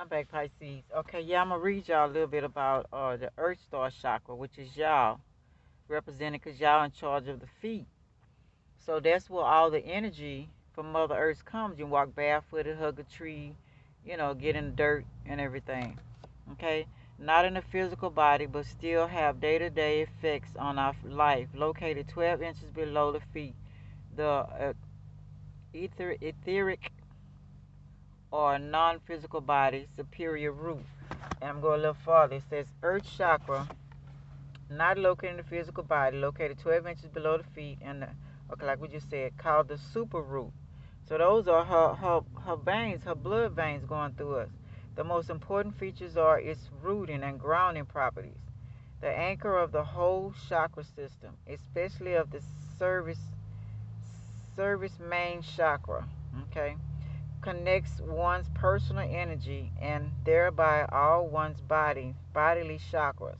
I'm back, Pisces. Okay, yeah, I'm gonna read y'all a little bit about the Earth Star chakra, which is y'all represented because y'all in charge of the feet. So that's where all the energy from Mother Earth comes. You walk barefooted, hug a tree, get in the dirt and everything. Okay, not in the physical body, but still have day-to-day effects on our life. Located 12 inches below the feet, the etheric or non-physical body superior root. And I'm going a little farther. It says Earth chakra, not located in the physical body, located 12 inches below the feet, and okay, like we just said, called the super root. So those are her veins, her blood veins going through us. The most important features are its rooting and grounding properties, the anchor of the whole chakra system, especially of the service service main chakra. Okay, connects one's personal energy and thereby all one's bodily chakras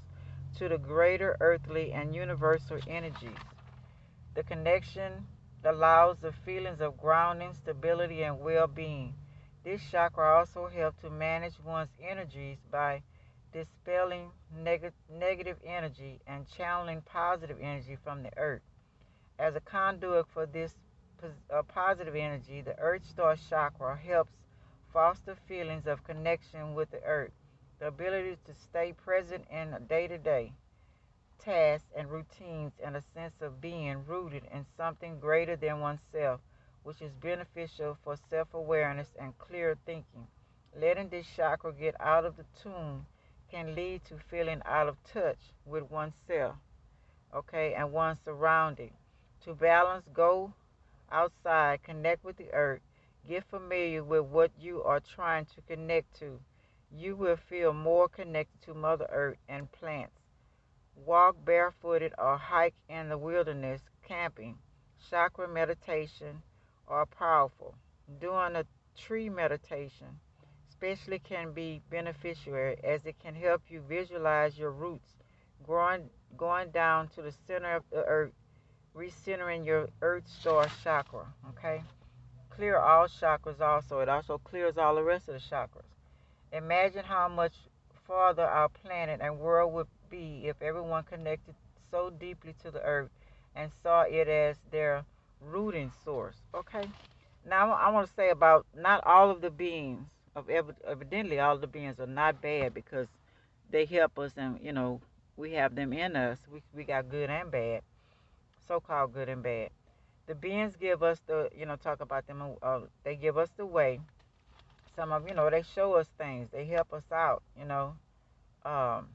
to the greater earthly and universal energies. The connection allows the feelings of grounding, stability, and well-being. This chakra also helps to manage one's energies by dispelling negative energy and channeling positive energy from the earth. As a conduit for this positive energy, the Earth Star chakra helps foster feelings of connection with the earth, the ability to stay present in day-to-day tasks and routines, and a sense of being rooted in something greater than oneself, which is beneficial for self-awareness and clear thinking. Letting this chakra get out of the tune can lead to feeling out of touch with oneself, okay, and one's surrounding. To balance, go outside, connect with the earth, get familiar with what you are trying to connect to. You will feel more connected to Mother Earth and plants. Walk barefooted or hike in the wilderness, camping, chakra meditation are powerful. Doing a tree meditation especially can be beneficial as it can help you visualize your roots growing going down to the center of the earth, recentering your earth star chakra. Okay, clear all chakras. Also, it also clears all the rest of the chakras. Imagine how much farther our planet and world would be if everyone connected so deeply to the earth and saw it as their rooting source. Okay, now I want to say about not all of the beings of evidently all of the beings are not bad because they help us, and we have them in us. We got good and bad, so-called good and bad. The beings give us the, talk about them. They give us the way. Some of, they show us things. They help us out. Um,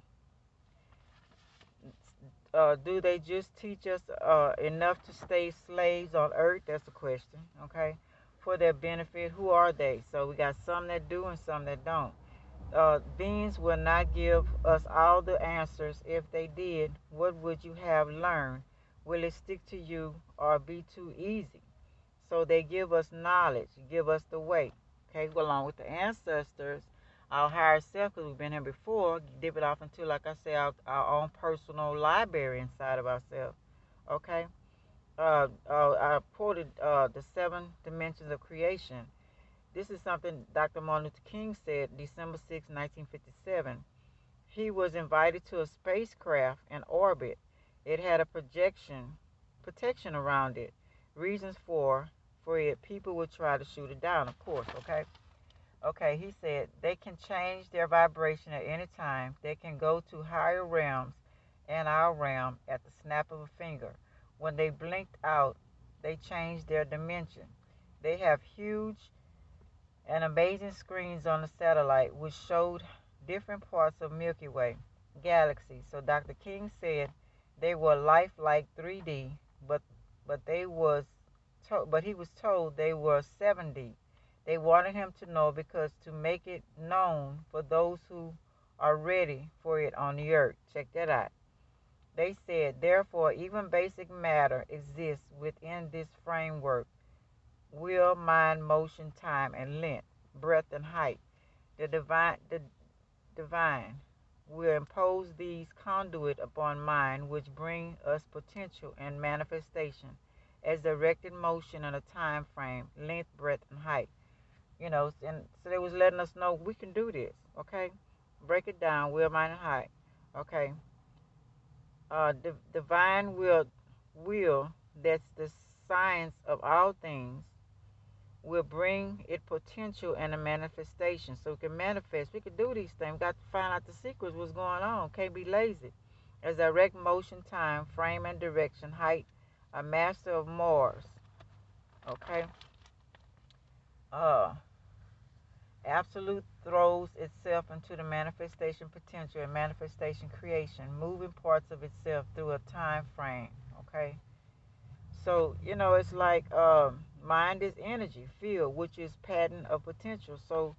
do they just teach us enough to stay slaves on earth? That's a question. Okay, for their benefit. Who are they? So we got some that do and some that don't. Beings will not give us all the answers. If they did, what would you have learned? Will it stick to you or be too easy? So they give us knowledge, give us the way. Okay, well, along with the ancestors, our higher self, because we've been here before, dip it off into, like I say, our own personal library inside of ourselves. Okay, I quoted the seven dimensions of creation. This is something Dr. Martin Luther King said December 6, 1957. He was invited to a spacecraft in orbit. It had a protection around it. Reasons for it, people would try to shoot it down, of course, okay? Okay, he said they can change their vibration at any time. They can go to higher realms and our realm at the snap of a finger. When they blinked out, they changed their dimension. They have huge and amazing screens on the satellite which showed different parts of Milky Way galaxy. So Dr. King said they were lifelike 3D, but they was but he was told they were 7D. They wanted him to know because to make it known for those who are ready for it on the earth. Check that out. They said, therefore, even basic matter exists within this framework: will, mind, motion, time, and length, breadth, and height. The divine will impose these conduit upon mind, which bring us potential and manifestation as directed motion in a time frame, length, breadth, and height. You know, and so they was letting us know we can do this. Okay, break it down. Will, mind, and height. Okay, divine will. That's the science of all things. Will bring it potential and a manifestation. So we can manifest. We can do these things. We got to find out the secrets. What's going on? Can't be lazy. As direct motion, time, frame, and direction, height, a master of Mars. Okay. Uh, Absolute throws itself into the manifestation potential and manifestation creation, moving parts of itself through a time frame. Okay. So, it's like mind is energy, field, which is pattern of potential. So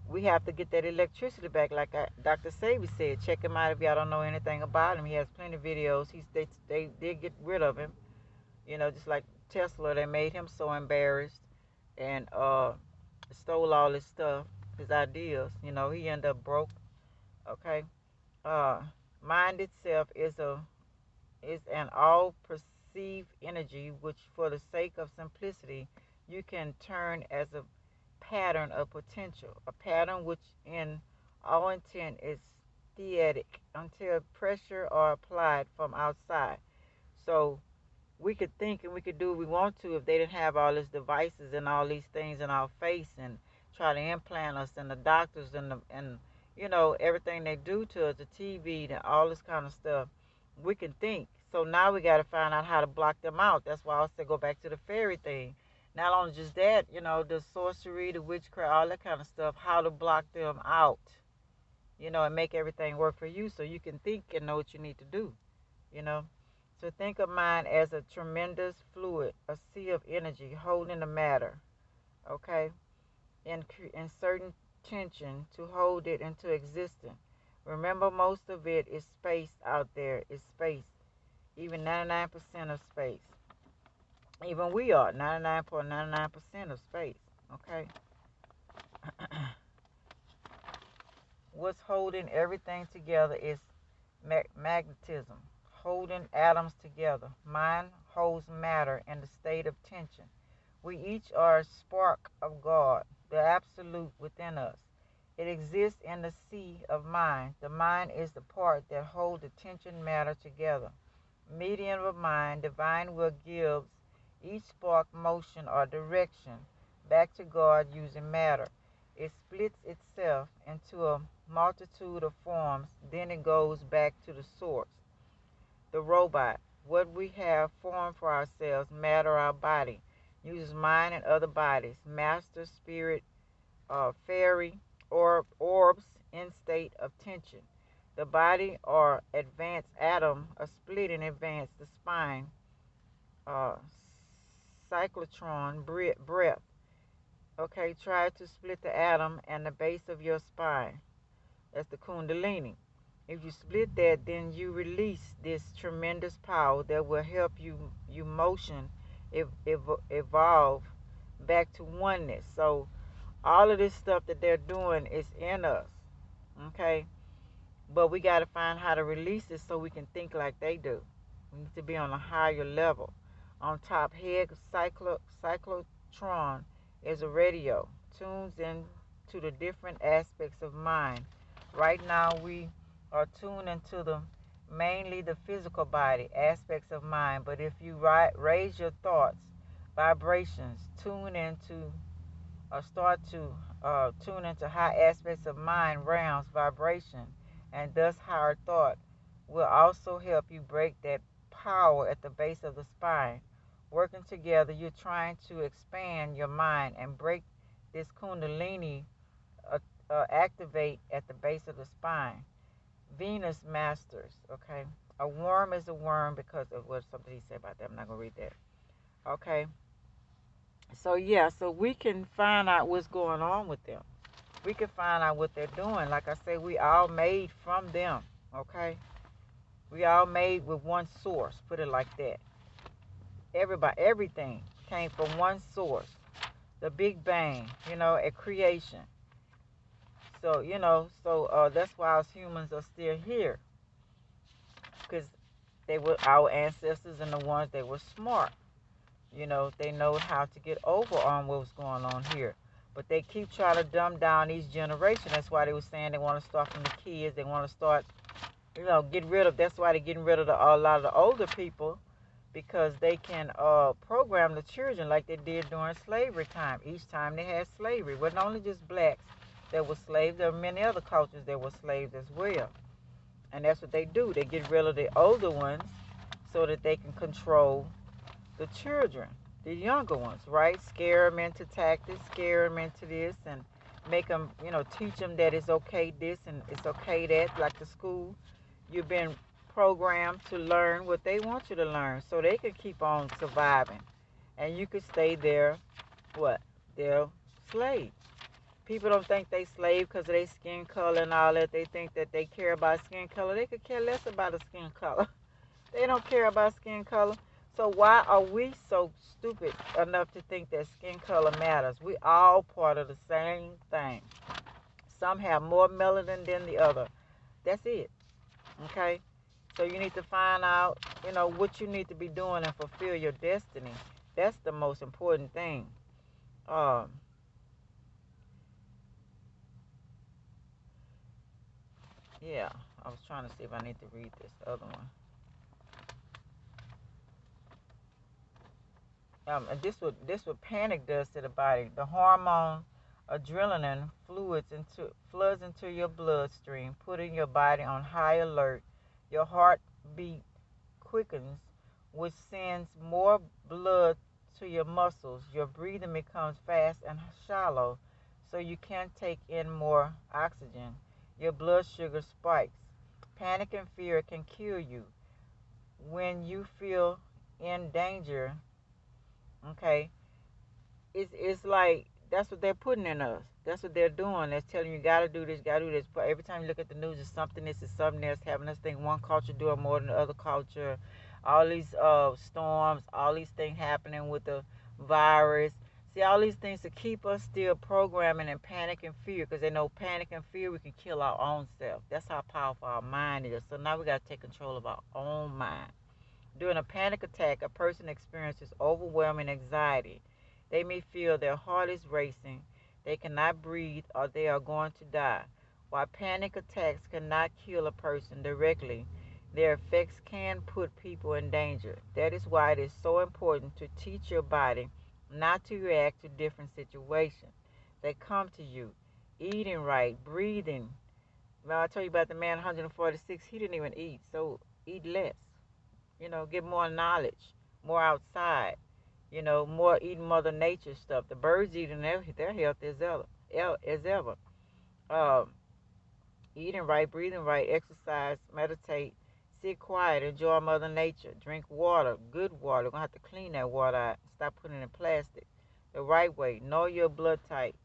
we have to get that electricity back. Like Dr. Savy said, check him out if y'all don't know anything about him. He has plenty of videos. They did get rid of him. Just like Tesla, they made him so embarrassed and stole all his stuff, his ideas. He ended up broke. Okay. Uh, Mind itself is an all perceived energy which, for the sake of simplicity, you can turn as a pattern of potential, a pattern which in all intent is theatic until pressure are applied from outside. So we could think and we could do what we want to if they didn't have all these devices and all these things in our face and try to implant us, and the doctors and everything they do to us, the TV and all this kind of stuff. We can think. So now we got to find out how to block them out. That's why I said go back to the fairy thing. Not only just that, the sorcery, the witchcraft, all that kind of stuff, how to block them out, and make everything work for you so you can think and know what you need to do, you know. So think of mind as a tremendous fluid, a sea of energy holding the matter, okay, in certain tension to hold it into existence. Remember, most of it is space out there, is space, even 99% of space. Even we are 99.99% of space, okay? What's holding everything together is magnetism, holding atoms together. Mind holds matter in the state of tension. We each are a spark of God, the absolute within us. It exists in the sea of mind. The mind is the part that holds the tension matter together. Medium of mind, divine will gives each spark motion or direction back to God using matter. It splits itself into a multitude of forms, then it goes back to the source. The robot, what we have formed for ourselves, matter, our body, uses mind and other bodies, master, spirit, fairy, orbs in state of tension. The body or advanced atom, a split in advance, the spine, uh, cyclotron, breath. Okay, try to split the atom and the base of your spine. That's the kundalini. If you split that, then you release this tremendous power that will help you motion, evolve back to oneness. So all of this stuff that they're doing is in us, okay? But we got to find how to release it so we can think like they do. We need to be on a higher level. On top head, cyclotron is a radio, tunes in to the different aspects of mind. Right now we are tuned into the mainly the physical body aspects of mind. But if you raise your thoughts, vibrations, start to tune into high aspects of mind realms, vibration, and thus higher thought will also help you break that power at the base of the spine. Working together, you're trying to expand your mind and break this kundalini activate at the base of the spine. Venus masters, okay? A worm is a worm because of what something he said about that. I'm not going to read that. Okay? So, yeah, so we can find out what's going on with them. We can find out what they're doing. Like I say, we all made from them, okay? We all made with one source, put it like that. Everything came from one source. The Big Bang, a creation. So, that's why us humans are still here. Because they were our ancestors and the ones that were smart. They know how to get over on what was going on here. But they keep trying to dumb down these generations. That's why they were saying they want to start from the kids. They want to start, get rid of. That's why they're getting rid of a lot of the older people, because they can program the children like they did during slavery time. Each time they had slavery. It wasn't only just blacks that were slaves. There were many other cultures that were slaves as well. And that's what they do. They get rid of the older ones so that they can control the children, the younger ones, right? Scare them into tactics, scare them into this, and make them, teach them that it's okay this and it's okay that. Like the school, you've been programmed to learn what they want you to learn so they can keep on surviving. And you could stay there, what? They're slaves. People don't think they slave because of their skin color and all that. They think that they care about skin color. They could care less about a skin color. They don't care about skin color. So why are we so stupid enough to think that skin color matters? We all part of the same thing. Some have more melanin than the other. That's it. Okay? So you need to find out, what you need to be doing and fulfill your destiny. That's the most important thing. Yeah, I was trying to see if I need to read this other one. And this what panic does to the body. The hormone adrenaline floods into your bloodstream, putting your body on high alert. Your heartbeat quickens, which sends more blood to your muscles. Your breathing becomes fast and shallow, so you can't take in more oxygen. Your blood sugar spikes. Panic and fear can kill you. When you feel in danger, okay, it's like that's what they're putting in us. That's what they're doing. They're telling you gotta do this, gotta do this. But every time you look at the news, it's something this is something else having us think one culture doing more than the other culture. All these storms, all these things happening with the virus. See, all these things to keep us still programming in panic and fear, because they know panic and fear we can kill our own self. That's how powerful our mind is. So now we gotta take control of our own mind. During a panic attack, a person experiences overwhelming anxiety. They may feel their heart is racing, they cannot breathe, or they are going to die. While panic attacks cannot kill a person directly, their effects can put people in danger. That is why it is so important to teach your body not to react to different situations that come to you. Eating right, breathing. Well, I told you about the man 146, he didn't even eat, so eat less. Get more knowledge, more outside, more eating Mother Nature stuff. The birds eating their health as ever. Um, Eating right, breathing right, exercise, meditate, sit quiet, enjoy Mother Nature, drink water, good water. We're going to have to clean that water out. Stop putting it in plastic. The right way. Know your blood type.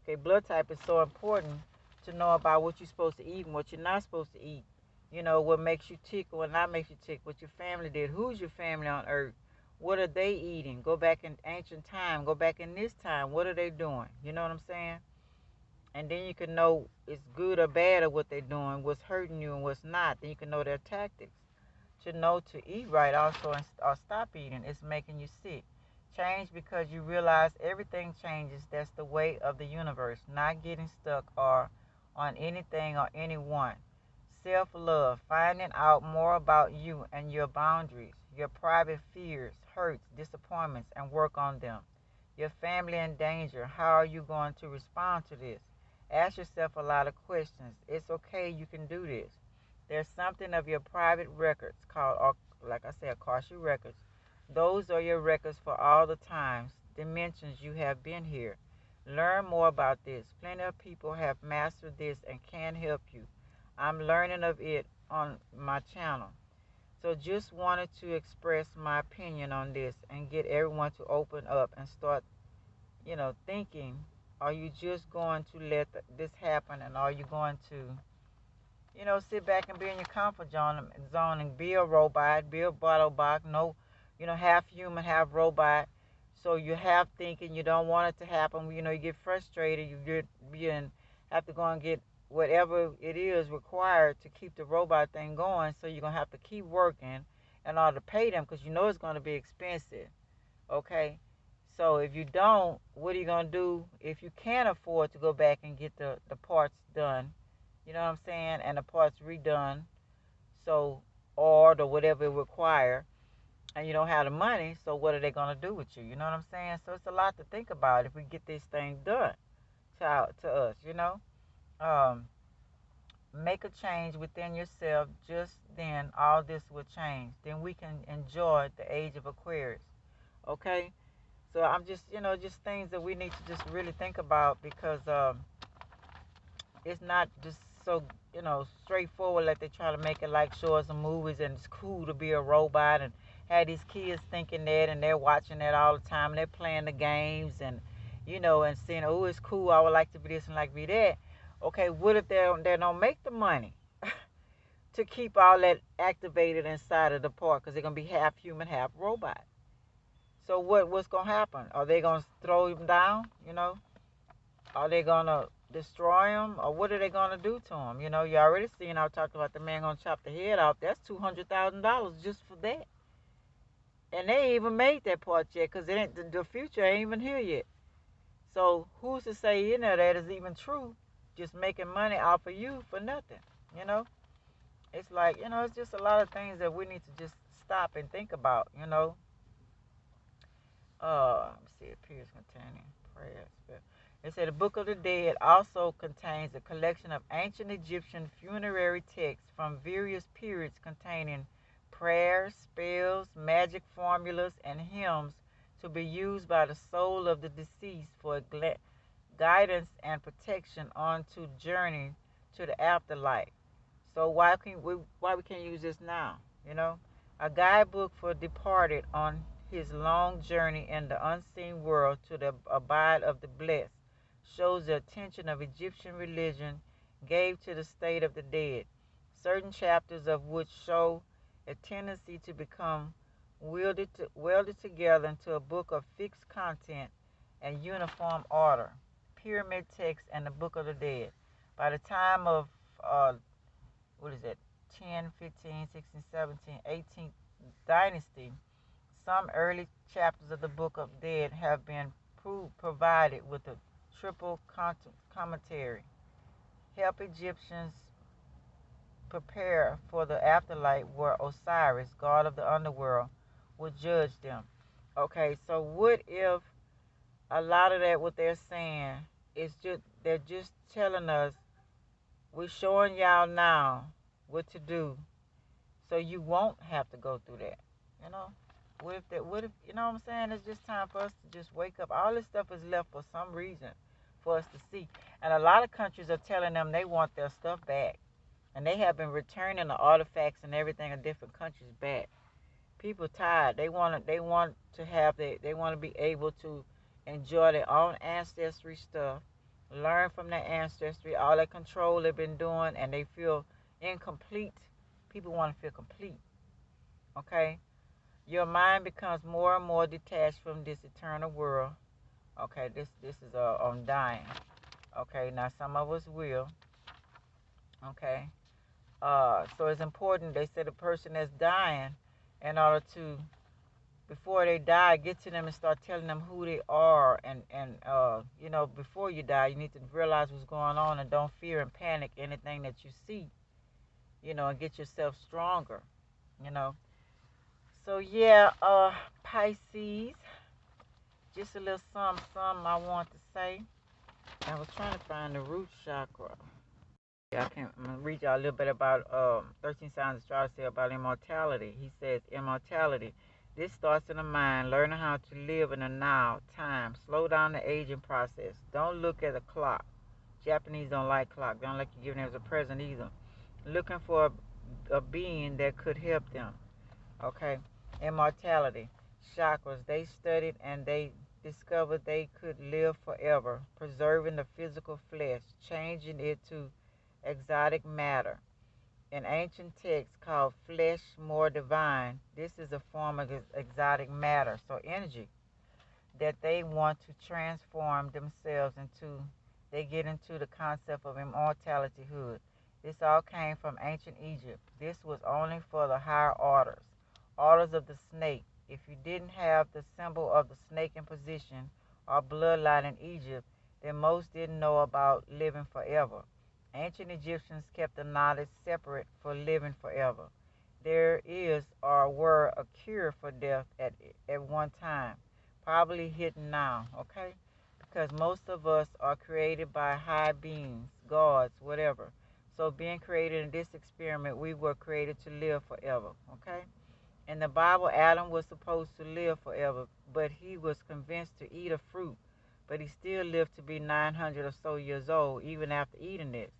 Okay, blood type is so important to know about what you're supposed to eat and what you're not supposed to eat. What makes you tick or what not makes you tick, what your family did. Who's your family on earth? What are they eating? Go back in ancient time. Go back in this time. What are they doing? You know what I'm saying? And then you can know it's good or bad at what they're doing, what's hurting you and what's not. Then you can know their tactics. To know to eat right also or stop eating is making you sick. Change because you realize everything changes. That's the way of the universe. Not getting stuck or on anything or anyone. Self-love, finding out more about you and your boundaries, your private fears, hurts, disappointments, and work on them. Your family in danger. How are you going to respond to this? Ask yourself a lot of questions. It's okay, you can do this. There's something of your private records called, like I said, Akashic records. Those are your records for all the times, dimensions you have been here. Learn more about this. Plenty of people have mastered this and can help you. I'm learning of it on my channel. So just wanted to express my opinion on this and get everyone to open up and start, thinking, are you just going to let this happen, and are you going to sit back and be in your comfort zone and be a robot, be a bottle box, no, half human, half robot. So you have thinking, you don't want it to happen. You get frustrated, have to go and get whatever it is required to keep the robot thing going. So you're going to have to keep working in order to pay them because it's going to be expensive. Okay? So if you don't, what are you going to do if you can't afford to go back and get the parts done? You know what I'm saying? And the parts redone. So, or whatever it require, and you don't have the money, so what are they going to do with you? You know what I'm saying? So it's a lot to think about if we get this thing done to us, you know? Um, make a change within yourself, just then all this will change. Then we can enjoy the age of Aquarius. Okay? So I'm just, just things that we need to just really think about because it's not just so, straightforward like they try to make it like shows and movies and it's cool to be a robot and have these kids thinking that and they're watching that all the time and they're playing the games and, and saying, oh, it's cool, I would like to be this and like to be that. Okay, what if they don't make the money to keep all that activated inside of the park because they're going to be half human, half robot? So what's going to happen? Are they going to throw them down, Are they going to destroy them? Or what are they going to do to them? You already seen, I talked about the man going to chop the head off. That's $200,000 just for that. And they ain't even made that part yet because the future ain't even here yet. So who's to say, that is even true? Just making money off of you for nothing, you know? It's like, it's just a lot of things that we need to just stop and think about, let me see, it appears containing prayers. It said the Book of the Dead also contains a collection of ancient Egyptian funerary texts from various periods containing prayers, spells, magic formulas, and hymns to be used by the soul of the deceased for guidance and protection on to journey to the afterlife. So why we can't use this now? A guidebook for departed on his long journey in the unseen world to the abide of the blessed shows the attention of Egyptian religion gave to the state of the dead. Certain chapters of which show a tendency to become welded together into a book of fixed content and uniform order. Pyramid text and the Book of the Dead. By the time of what is it, 10, 15, 16, 17, 18th dynasty, some early chapters of the Book of Dead have been provided with a triple commentary. Help Egyptians prepare for the afterlife where Osiris, god of the underworld, will judge them. Okay, so what if a lot of that what they're saying is just they're just telling us we're showing y'all now what to do so you won't have to go through that. You know? What if you know what I'm saying? It's just time for us to just wake up. All this stuff is left for some reason for us to see. And a lot of countries are telling them they want their stuff back. And they have been returning the artifacts and everything of different countries back. People tired. They want to have they want to be able to enjoy their own ancestry stuff, learn from their ancestry, all that control they've been doing, and they feel incomplete. People want to feel complete. Okay? Your mind becomes more and more detached from this eternal world. Okay, this is on dying. Okay, now some of us will. Okay, so it's important. They said a person that's dying, in order to before they die, get to them and start telling them who they are, and before you die, you need to realize what's going on and don't fear and panic anything that you see. And get yourself stronger. You know. So yeah, Pisces. Just a little something I want to say. I was trying to find the root chakra. I'm gonna read y'all a little bit about 13 signs astrology about immortality. He says immortality. This starts in the mind, learning how to live in the now, time. Slow down the aging process. Don't look at a clock. Japanese don't like clock. They don't like you giving them as a present either. Looking for a being that could help them. Okay, immortality, chakras. They studied and they discovered they could live forever, preserving the physical flesh, changing it to exotic matter. In ancient texts called flesh more divine, this is a form of exotic matter, so energy, that they want to transform themselves into. They get into the concept of immortalityhood. This all came from ancient Egypt. This was only for the higher orders of the snake. If you didn't have the symbol of the snake in position or bloodline in Egypt, then most didn't know about living forever. Ancient Egyptians kept the knowledge separate for living forever. There is or were a cure for death at one time, probably hidden now, okay? Because most of us are created by high beings, gods, whatever. So being created in this experiment, we were created to live forever, okay? In the Bible, Adam was supposed to live forever, but he was convinced to eat a fruit, but he still lived to be 900 or so years old, even after eating it.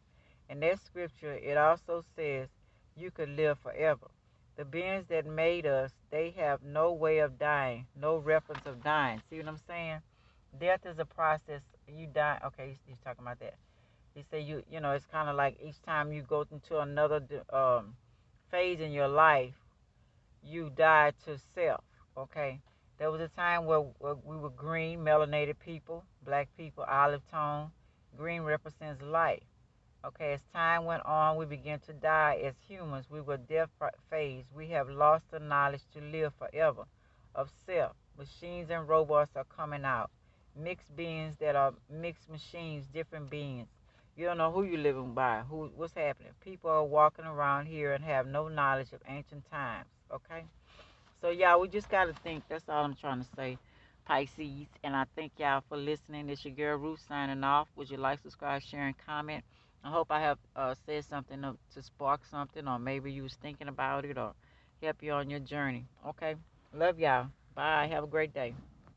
In that scripture, it also says you could live forever. The beings that made us, they have no way of dying, no reference of dying. See what I'm saying? Death is a process. You die. Okay, he's talking about that. He said it's kind of like each time you go into another phase in your life, you die to self. Okay, there was a time where we were green, melanated people, black people, olive tone. Green represents life. Okay, as time went on, we began to die as humans. We were death phase. We have lost the knowledge to live forever of self. Machines and robots are coming out. Mixed beings that are mixed machines, different beings. You don't know who you're living by. What's happening? People are walking around here and have no knowledge of ancient times. Okay? So, y'all, we just got to think. That's all I'm trying to say, Pisces. And I thank y'all for listening. It's your girl Ruth signing off. Would you like, subscribe, share, and comment? I hope I have said something to spark something, or maybe you was thinking about it, or help you on your journey. Okay? Love y'all. Bye. Have a great day.